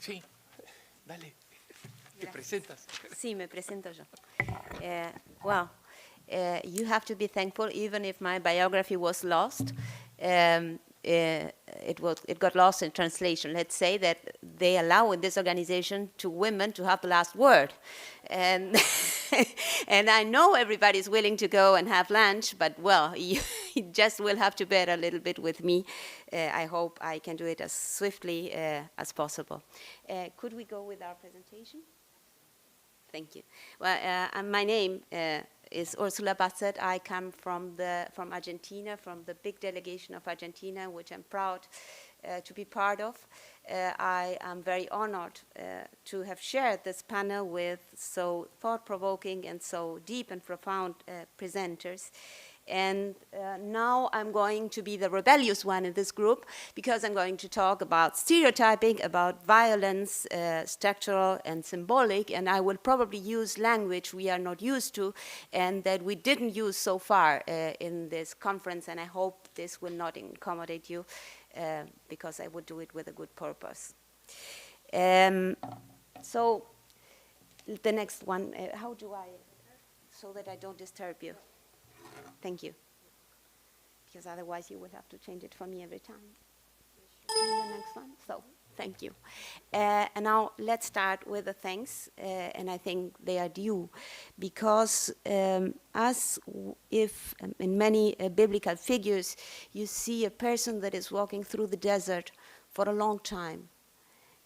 Sí, dale, te presentas. Sí, me presento yo. Well, you have to be thankful, even if my biography was lost. It got lost in translation. Let's say that they allow in this organization to women to have the last word. And, and I know everybody's willing to go and have lunch, but well, you just will have to bear a little bit with me. I hope I can do it as swiftly as possible. Could we go with our presentation? Thank you. Well, my name is Ursula Basset. I come from Argentina, from the big delegation of Argentina, which I'm proud to be part of. I am very honored to have shared this panel with so thought-provoking and so deep and profound presenters. And now I'm going to be the rebellious one in this group because I'm going to talk about stereotyping, about violence, structural and symbolic, and I will probably use language we are not used to and that we didn't use so far in this conference, and I hope this will not incommodate you because I would do it with a good purpose. So the next one, how do I, so that I don't disturb you? Thank you. Because otherwise you will have to change it for me every time. The next one. So, thank you. And now let's start with the thanks, and I think they are due, because as if in many biblical figures you see a person that is walking through the desert for a long time,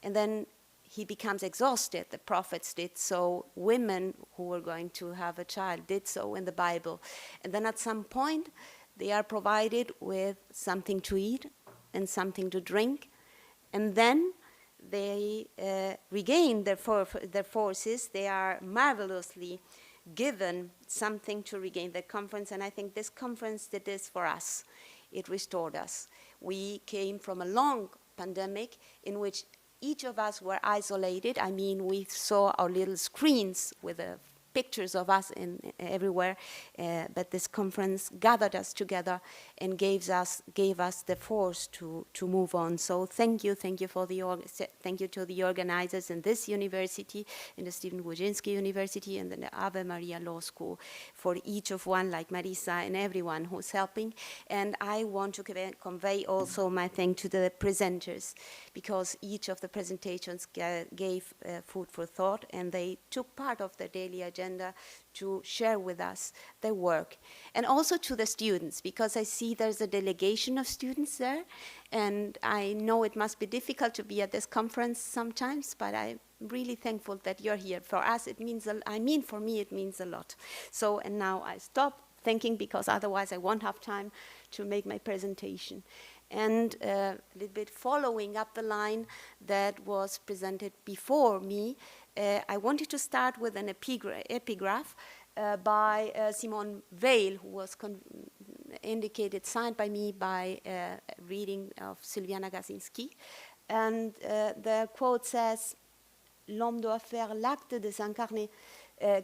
and then he becomes exhausted. The prophets did so. Women who were going to have a child did so in the Bible. And then at some point, they are provided with something to eat and something to drink. And then they regain their forces. They are marvelously given something to regain their conference. And I think this conference did this for us. It restored us. We came from a long pandemic in which each of us were isolated. I mean, we saw our little screens with pictures of us everywhere, but this conference gathered us together and gave us the force to move on. So thank you for thank you to the organizers in this university, in the Stephen Wojcinski University and the Ave Maria Law School, for each of one like Marisa and everyone who's helping. And I want to convey also my thanks to the presenters, because each of the presentations gave food for thought, and they took part of the daily agenda to share with us their work. And also to the students, because I see there's a delegation of students there, and I know it must be difficult to be at this conference sometimes, but I'm really thankful that you're here. For us, it means, for me, it means a lot. So, and now I stop thinking, because otherwise I won't have time to make my presentation. And a little bit following up the line that was presented before me, I wanted to start with an epigraph by Simone Weil, who was signed by me by reading of Sylviana Gazinski. And the quote says, "L'homme doit faire l'acte de s'incarner,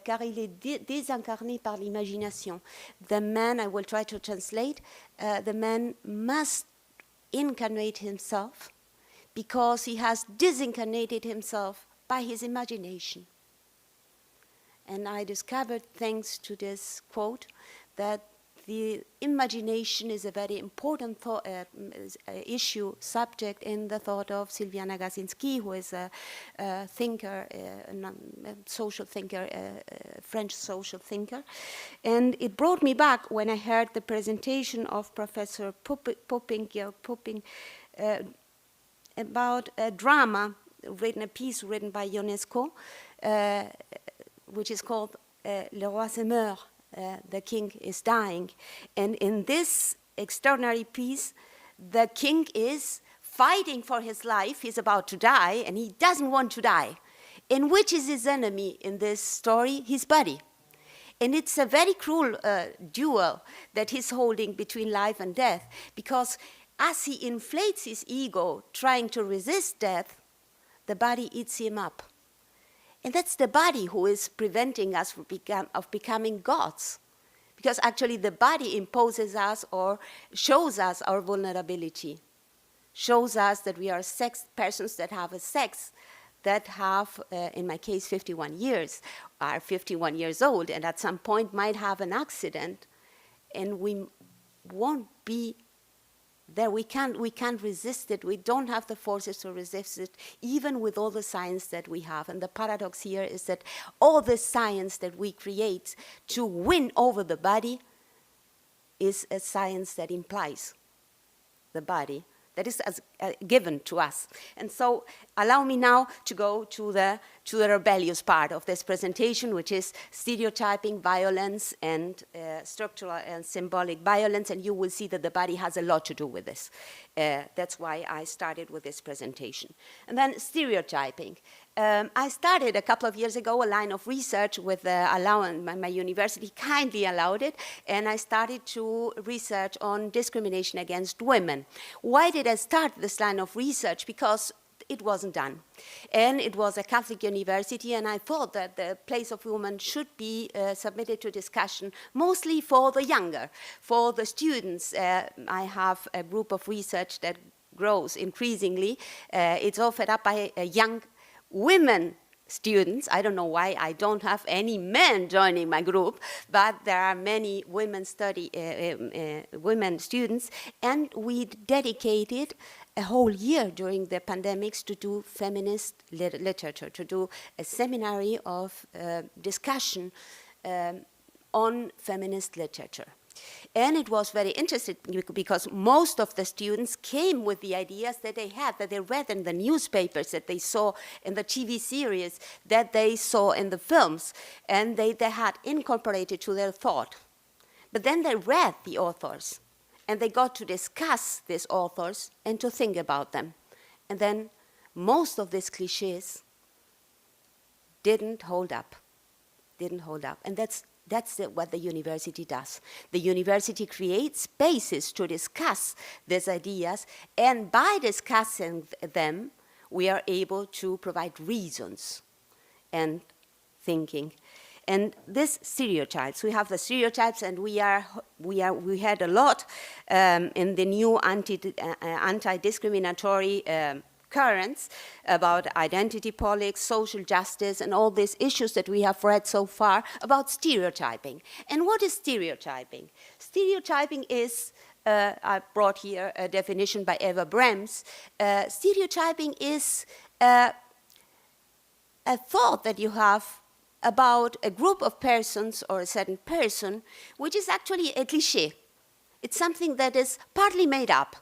car il est désincarné par l'imagination." The man, I will try to translate, the man must incarnate himself because he has disincarnated himself by his imagination. And I discovered, thanks to this quote, that the imagination is a very important issue, subject in the thought of Sylviana Gazinski, who is a thinker, a social thinker, French social thinker. And it brought me back when I heard the presentation of Professor Popping about a drama, a piece written by Ionesco, which is called Le Roi se meurt, the king is dying. And in this extraordinary piece, the king is fighting for his life. He's about to die, and he doesn't want to die. And which is his enemy in this story? His body. And it's a very cruel duel that he's holding between life and death, because as he inflates his ego, trying to resist death, the body eats him up. And that's the body who is preventing us from becoming gods. Because actually the body imposes us or shows us our vulnerability, shows us that we are persons that have a sex that have, in my case, 51 years, are 51 years old, and at some point might have an accident, and we won't be there. We can't resist it. We don't have the forces to resist it, even with all the science that we have. And the paradox here is that all the science that we create to win over the body is a science that implies the body, that is given to us. And so allow me now to go to the rebellious part of this presentation, which is stereotyping, violence, and structural and symbolic violence, and you will see that the body has a lot to do with this. That's why I started with this presentation. And then stereotyping. I started a couple of years ago a line of research with my university kindly allowed it, and I started to research on discrimination against women. Why did I start this line of research? Because it wasn't done. And it was a Catholic university, and I thought that the place of women should be submitted to discussion, mostly for the younger, for the students. I have a group of research that grows increasingly. It's offered up by young women students. I don't know why I don't have any men joining my group, but there are many women women students, and we dedicated a whole year during the pandemics to do feminist literature, to do a seminary of discussion on feminist literature. And it was very interesting because most of the students came with the ideas that they had, that they read in the newspapers, that they saw in the TV series, that they saw in the films, and they had incorporated to their thought. But then they read the authors, and they got to discuss these authors and to think about them. And then most of these cliches didn't hold up, And that's what the university does. The university creates spaces to discuss these ideas, and by discussing them, we are able to provide reasons and thinking. And these stereotypes, we have the stereotypes, and we had a lot in the new anti-discriminatory currents about identity politics, social justice, and all these issues that we have read so far about stereotyping. And what is stereotyping? Stereotyping is, I brought here a definition by Eva Brems. Stereotyping is a thought that you have about a group of persons or a certain person, which is actually a cliché. It's something that is partly made up,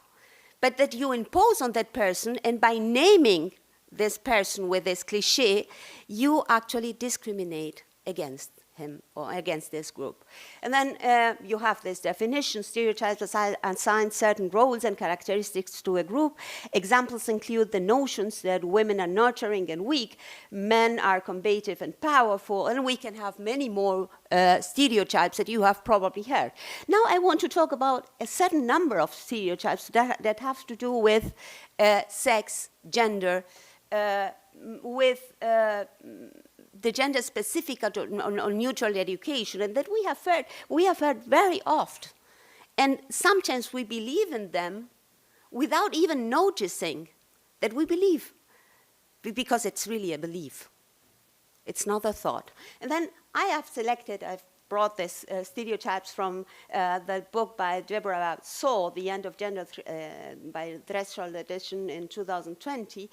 but that you impose on that person, and by naming this person with this cliché, you actually discriminate against him or against this group. And then you have this definition: stereotypes assign certain roles and characteristics to a group. Examples include the notions that women are nurturing and weak, men are combative and powerful, and we can have many more stereotypes that you have probably heard. Now I want to talk about a certain number of stereotypes that have to do with sex, gender, with the gender-specific or neutral education, and that we have heard very often. And sometimes we believe in them without even noticing that we believe, because it's really a belief. It's not a thought. And then I've brought this stereotypes from the book by Deborah Saw, The End of Gender, by Threshold Edition in 2020.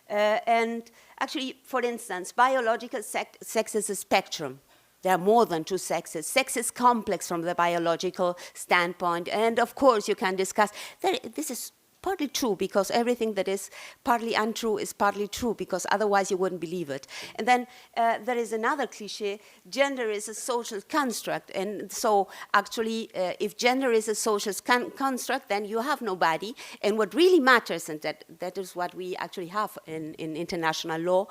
And actually, for instance, biological sex is a spectrum. There are more than two sexes. Sex is complex from the biological standpoint. And of course, you can discuss that this is partly true, because everything that is partly untrue is partly true, because otherwise you wouldn't believe it. And then there is another cliche: gender is a social construct. And so actually, if gender is a social construct, then you have no body. And what really matters, and that is what we actually have in international law,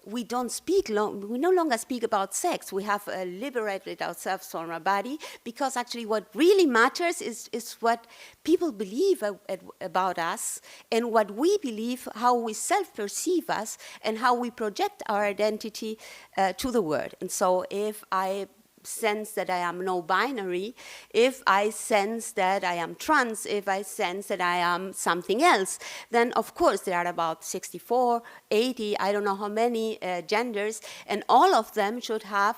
we no longer speak about sex. We have liberated ourselves from our body, because actually what really matters is what people believe about us, and what we believe, how we self-perceive us, and how we project our identity to the world. And so if I sense that I am no binary, if I sense that I am trans, if I sense that I am something else, then of course there are about 64, 80, I don't know how many genders, and all of them should have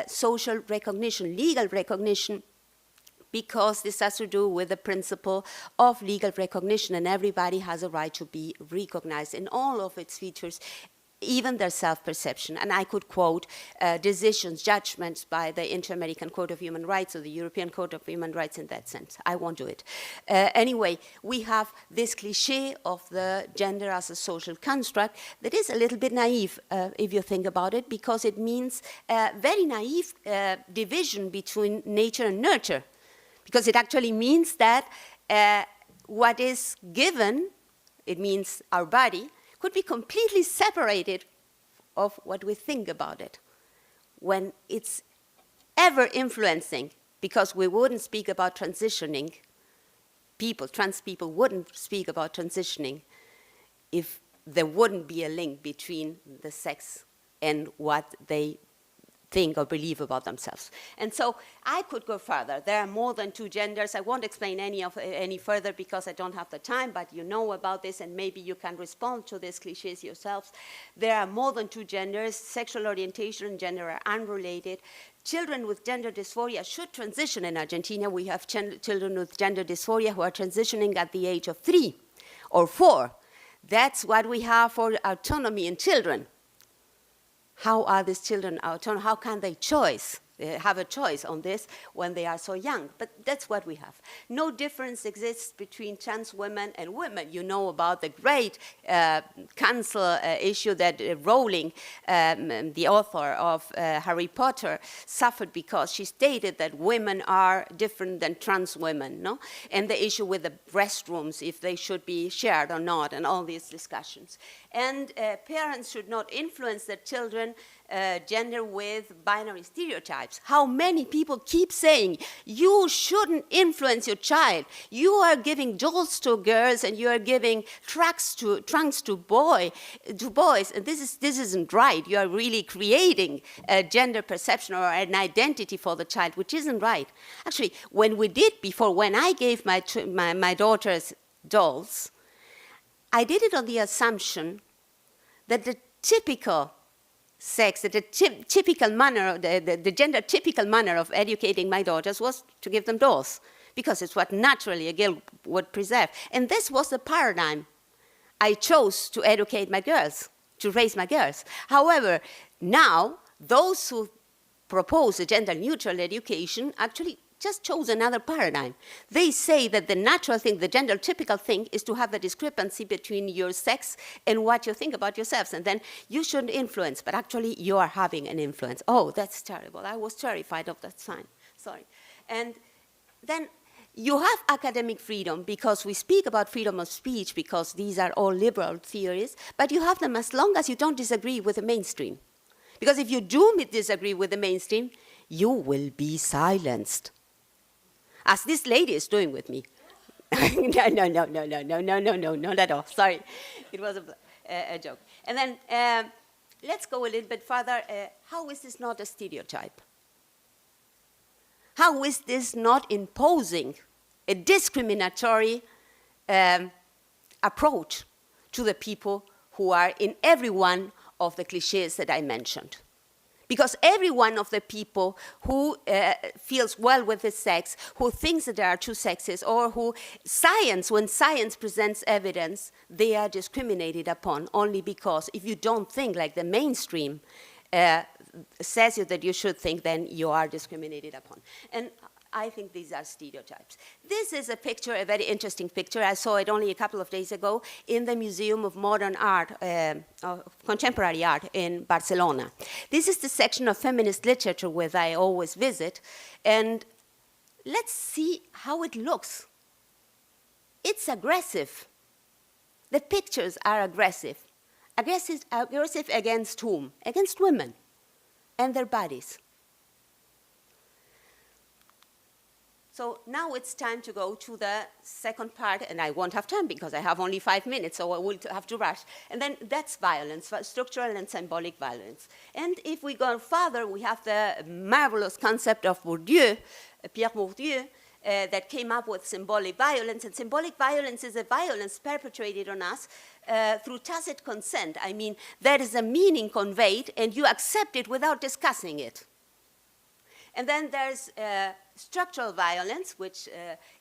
social recognition, legal recognition, because this has to do with the principle of legal recognition, and everybody has a right to be recognized in all of its features, even their self-perception. And I could quote decisions, judgments by the Inter-American Court of Human Rights or the European Court of Human Rights in that sense. I won't do it. Anyway, we have this cliché of the gender as a social construct that is a little bit naive, if you think about it, because it means very naive division between nature and nurture. Because it actually means that what is given, it means our body, could be completely separated of what we think about it. When it's ever influencing, because we wouldn't speak about transitioning, trans people wouldn't speak about transitioning if there wouldn't be a link between the sex and what they think or believe about themselves. And so I could go further. There are more than 2 genders. I won't explain any further because I don't have the time, but you know about this and maybe you can respond to these cliches yourselves. There are more than 2 genders. Sexual orientation and gender are unrelated. Children with gender dysphoria should transition in Argentina. We have children with gender dysphoria who are transitioning at the age of 3 or 4. That's what we have for autonomy in children. How are these children autonomous? How can they have a choice on this when they are so young? But that's what we have. No difference exists between trans women and women. You know about the great cancel issue that Rowling, the author of Harry Potter, suffered because she stated that women are different than trans women, no? And the issue with the restrooms, if they should be shared or not, and all these discussions. And parents should not influence their children gender with binary stereotypes. How many people keep saying, you shouldn't influence your child. You are giving dolls to girls and you are giving trunks to boys. And this isn't right. You are really creating a gender perception or an identity for the child, which isn't right. Actually, when I gave my daughters dolls, I did it on the assumption that the typical sex, that the typical manner, the gender typical manner of educating my daughters was to give them dolls, because it's what naturally a girl would preserve. And this was the paradigm I chose to educate my girls, to raise my girls. However, now, those who propose a gender-neutral education actually just chose another paradigm. They say that the natural thing, the gender typical thing, is to have a discrepancy between your sex and what you think about yourselves, and then you shouldn't influence, but actually you are having an influence. Oh, that's terrible. I was terrified of that sign. Sorry. And then you have academic freedom because we speak about freedom of speech because these are all liberal theories, but you have them as long as you don't disagree with the mainstream. Because if you do disagree with the mainstream, you will be silenced. As this lady is doing with me. No, not at all. Sorry. It was a joke. And then let's go a little bit further. How is this not a stereotype? How is this not imposing a discriminatory approach to the people who are in every one of the cliches that I mentioned? Because every one of the people who feels well with his sex, who thinks that there are 2 sexes, or when science presents evidence, they are discriminated upon only because if you don't think like the mainstream says you that you should think, then you are discriminated upon. And I think these are stereotypes. This is a picture, a very interesting picture. I saw it only a couple of days ago in the Museum of Modern Art, Contemporary Art in Barcelona. This is the section of feminist literature where I always visit. And let's see how it looks. It's aggressive. The pictures are aggressive. Aggressive against whom? Against women and their bodies. So now it's time to go to the second part, and I won't have time because I have only 5 minutes, so I will have to rush. And then that's violence, structural and symbolic violence. And if we go further, we have the marvelous concept of Bourdieu, Pierre Bourdieu, that came up with symbolic violence. And symbolic violence is a violence perpetrated on us through tacit consent. I mean, there is a meaning conveyed, and you accept it without discussing it. And then there's structural violence, which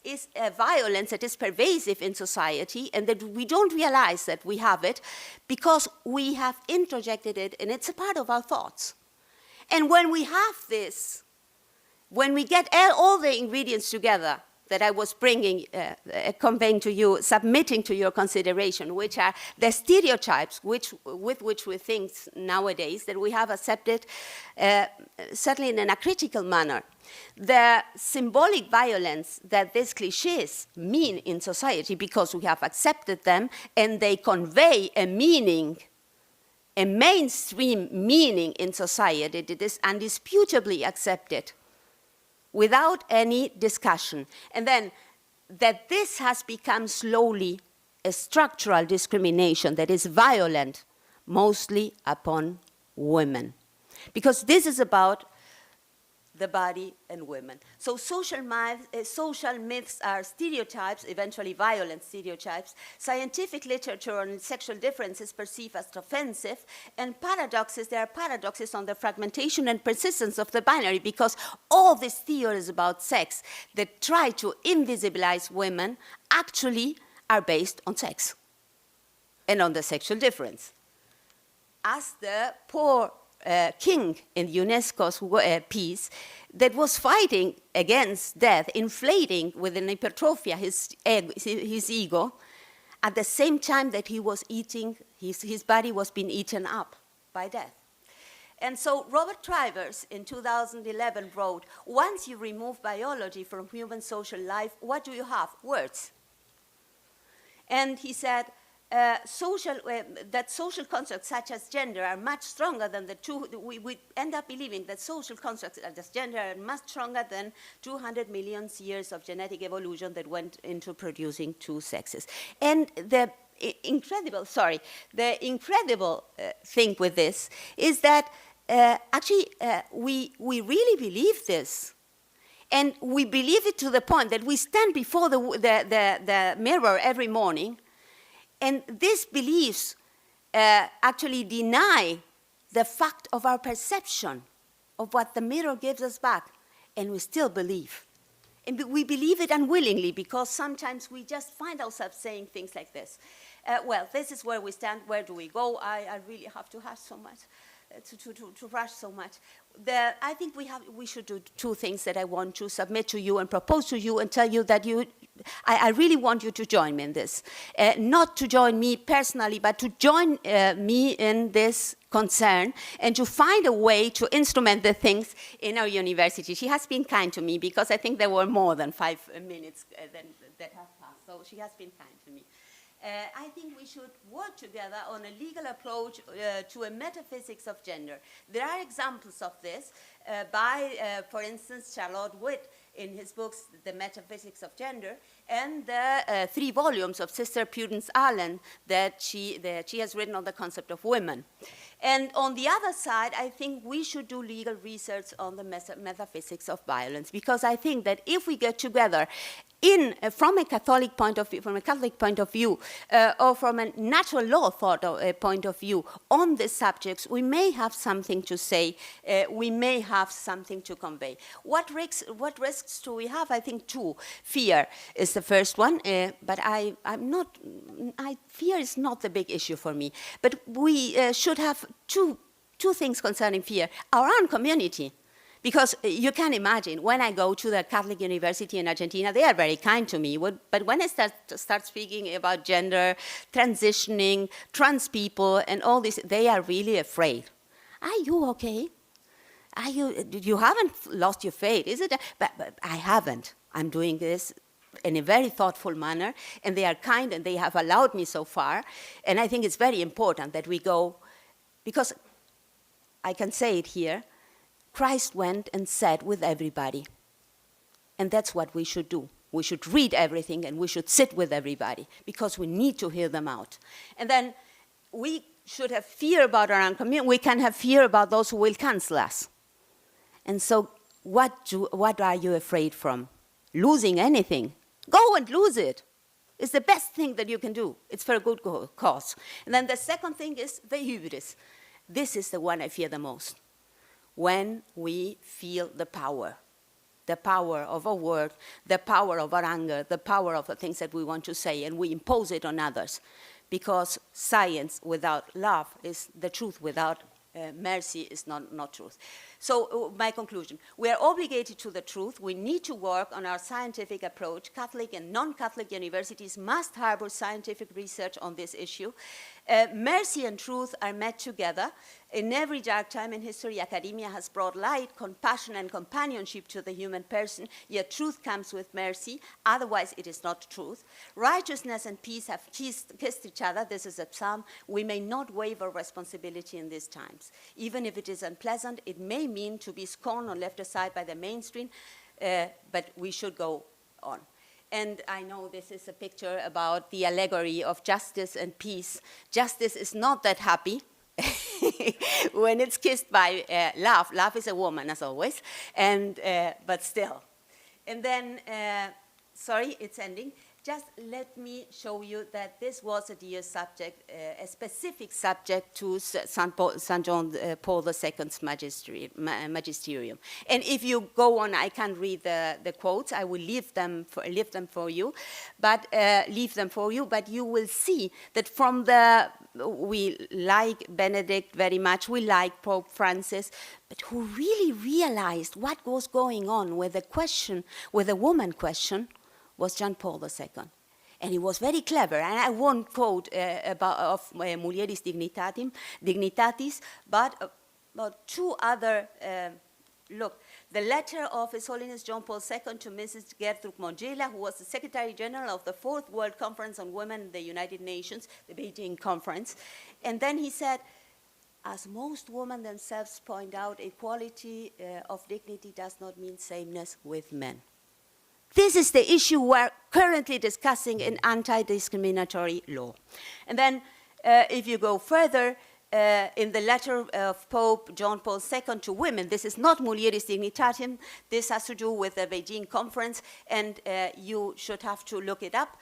is a violence that is pervasive in society and that we don't realize that we have it because we have introjected it and it's a part of our thoughts. And when we have this, when we get all the ingredients together that I was bringing, conveying to you, submitting to your consideration, which are the stereotypes with which we think nowadays that we have accepted, certainly in a critical manner. The symbolic violence that these cliches mean in society because we have accepted them and they convey a meaning, a mainstream meaning in society that is undisputably accepted without any discussion. And then that this has become slowly a structural discrimination that is violent, mostly upon women. Because this is about the body and women. So social myths are stereotypes, eventually violent stereotypes. Scientific literature on sexual differences perceived as offensive, and paradoxes, there are paradoxes on the fragmentation and persistence of the binary, because all these theories about sex that try to invisibilize women actually are based on sex and on the sexual difference. As the poor king in UNESCO's piece that was fighting against death, inflating with an hypertrophia his ego, at the same time that he was eating, his body was being eaten up by death. And so Robert Trivers in 2011 wrote, once you remove biology from human social life, what do you have? Words. And he said, that social constructs such as gender are much stronger than we end up believing that social constructs such as gender are much stronger than 200 million years of genetic evolution that went into producing two sexes. And the incredible thing with this is that we really believe this. And we believe it to the point that we stand before the mirror every morning. And these beliefs actually deny the fact of our perception of what the mirror gives us back, and we still believe. And we believe it unwillingly because sometimes we just find ourselves saying things like this. Well, this is where we stand. Where do we go? I really have to rush so much. To rush so much. I think we should do two things that I want to submit to you and propose to you and tell you that I really want you to join me in this. Not to join me personally, but to join me in this concern and to find a way to instrument the things in our university. She has been kind to me because I think there were more than 5 minutes that have passed. So she has been kind to me. I think we should work together on a legal approach to a metaphysics of gender. There are examples of this by, for instance, Charlotte Witt in his books, The Metaphysics of Gender, and the 3 volumes of Sister Prudence Allen that she has written on the concept of women. And on the other side, I think we should do legal research on the metaphysics of violence, because I think that if we get together from a Catholic point of view, or from a natural law point of view on these subjects, we may have something to say, we may have something to convey. What risks do we have? I think 2. Fear is the first one, but fear is not the big issue for me. But we should have two things concerning fear. Our own community. Because you can imagine, when I go to the Catholic University in Argentina, they are very kind to me. But when I start speaking about gender, transitioning, trans people, and all this, they are really afraid. Are you okay? You haven't lost your faith, is it? But I haven't. I'm doing this in a very thoughtful manner, and they are kind, and they have allowed me so far. And I think it's very important that we go, because I can say it here, Christ went and sat with everybody. And that's what we should do. We should read everything and we should sit with everybody because we need to hear them out. And then we should have fear about our own community. We can have fear about those who will cancel us. And so what are you afraid from? Losing anything? Go and lose it. It's the best thing that you can do. It's for a good cause. And then the second thing is the hubris. This is the one I fear the most. When we feel the power of a word, the power of our anger, the power of the things that we want to say, and we impose it on others. Because science without love is the truth without mercy is not truth. So my conclusion, we are obligated to the truth. We need to work on our scientific approach. Catholic and non-Catholic universities must harbor scientific research on this issue. Mercy and truth are met together. In every dark time in history, academia has brought light, compassion, and companionship to the human person, yet truth comes with mercy, otherwise it is not truth. Righteousness and peace have kissed each other, this is a psalm. We may not waiver responsibility in these times. Even if it is unpleasant, it may mean to be scorned or left aside by the mainstream, but we should go on. And I know this is a picture about the allegory of justice and peace. Justice is not that happy when it's kissed by love. Love is a woman, as always, and, but still. And then, sorry, it's ending. Just let me show you that this was a dear subject, a specific subject to St. John Paul II's magisterium. And if you go on, I can't read the quotes. I will leave them for you, but you will see that from we like Benedict very much. We like Pope Francis, but who really realized what was going on with the question, with the woman question, was John Paul II. And he was very clever. And I won't quote of Mulieris Dignitatis, but about two other, look, the letter of His Holiness John Paul II to Mrs. Gertrude Mongela, who was the Secretary General of the Fourth World Conference on Women in the United Nations, the Beijing Conference. And then he said, as most women themselves point out, equality of dignity does not mean sameness with men. This is the issue we're currently discussing in anti-discriminatory law. And then if you go further, in the letter of Pope John Paul II to women, this is not Mulieris Dignitatem, this has to do with the Beijing conference, and you should have to look it up.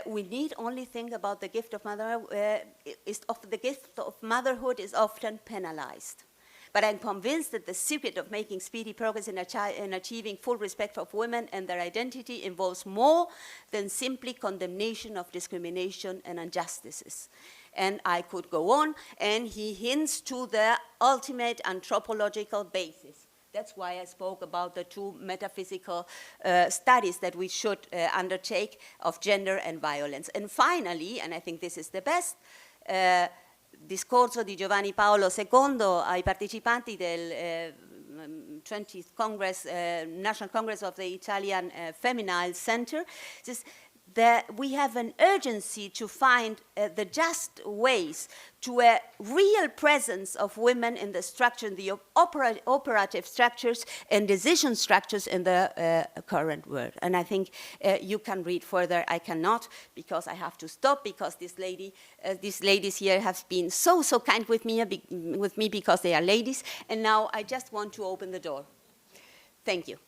We need only think about the gift of motherhood. The gift of motherhood is often penalized. But I'm convinced that the secret of making speedy progress in achieving full respect of women and their identity involves more than simply condemnation of discrimination and injustices. And I could go on, and he hints to the ultimate anthropological basis. That's why I spoke about the two metaphysical studies that we should undertake of gender and violence. And finally, and I think this is the best, discorso di Giovanni Paolo II ai partecipanti del 20th Congress, National Congress of the Italian Feminile Center, says that we have an urgency to find the just ways to a real presence of women in the structure, in the operative structures and decision structures in the current world. And I think you can read further. I cannot, because I have to stop, because these ladies here have been so kind with me because they are ladies. And now I just want to open the door. Thank you.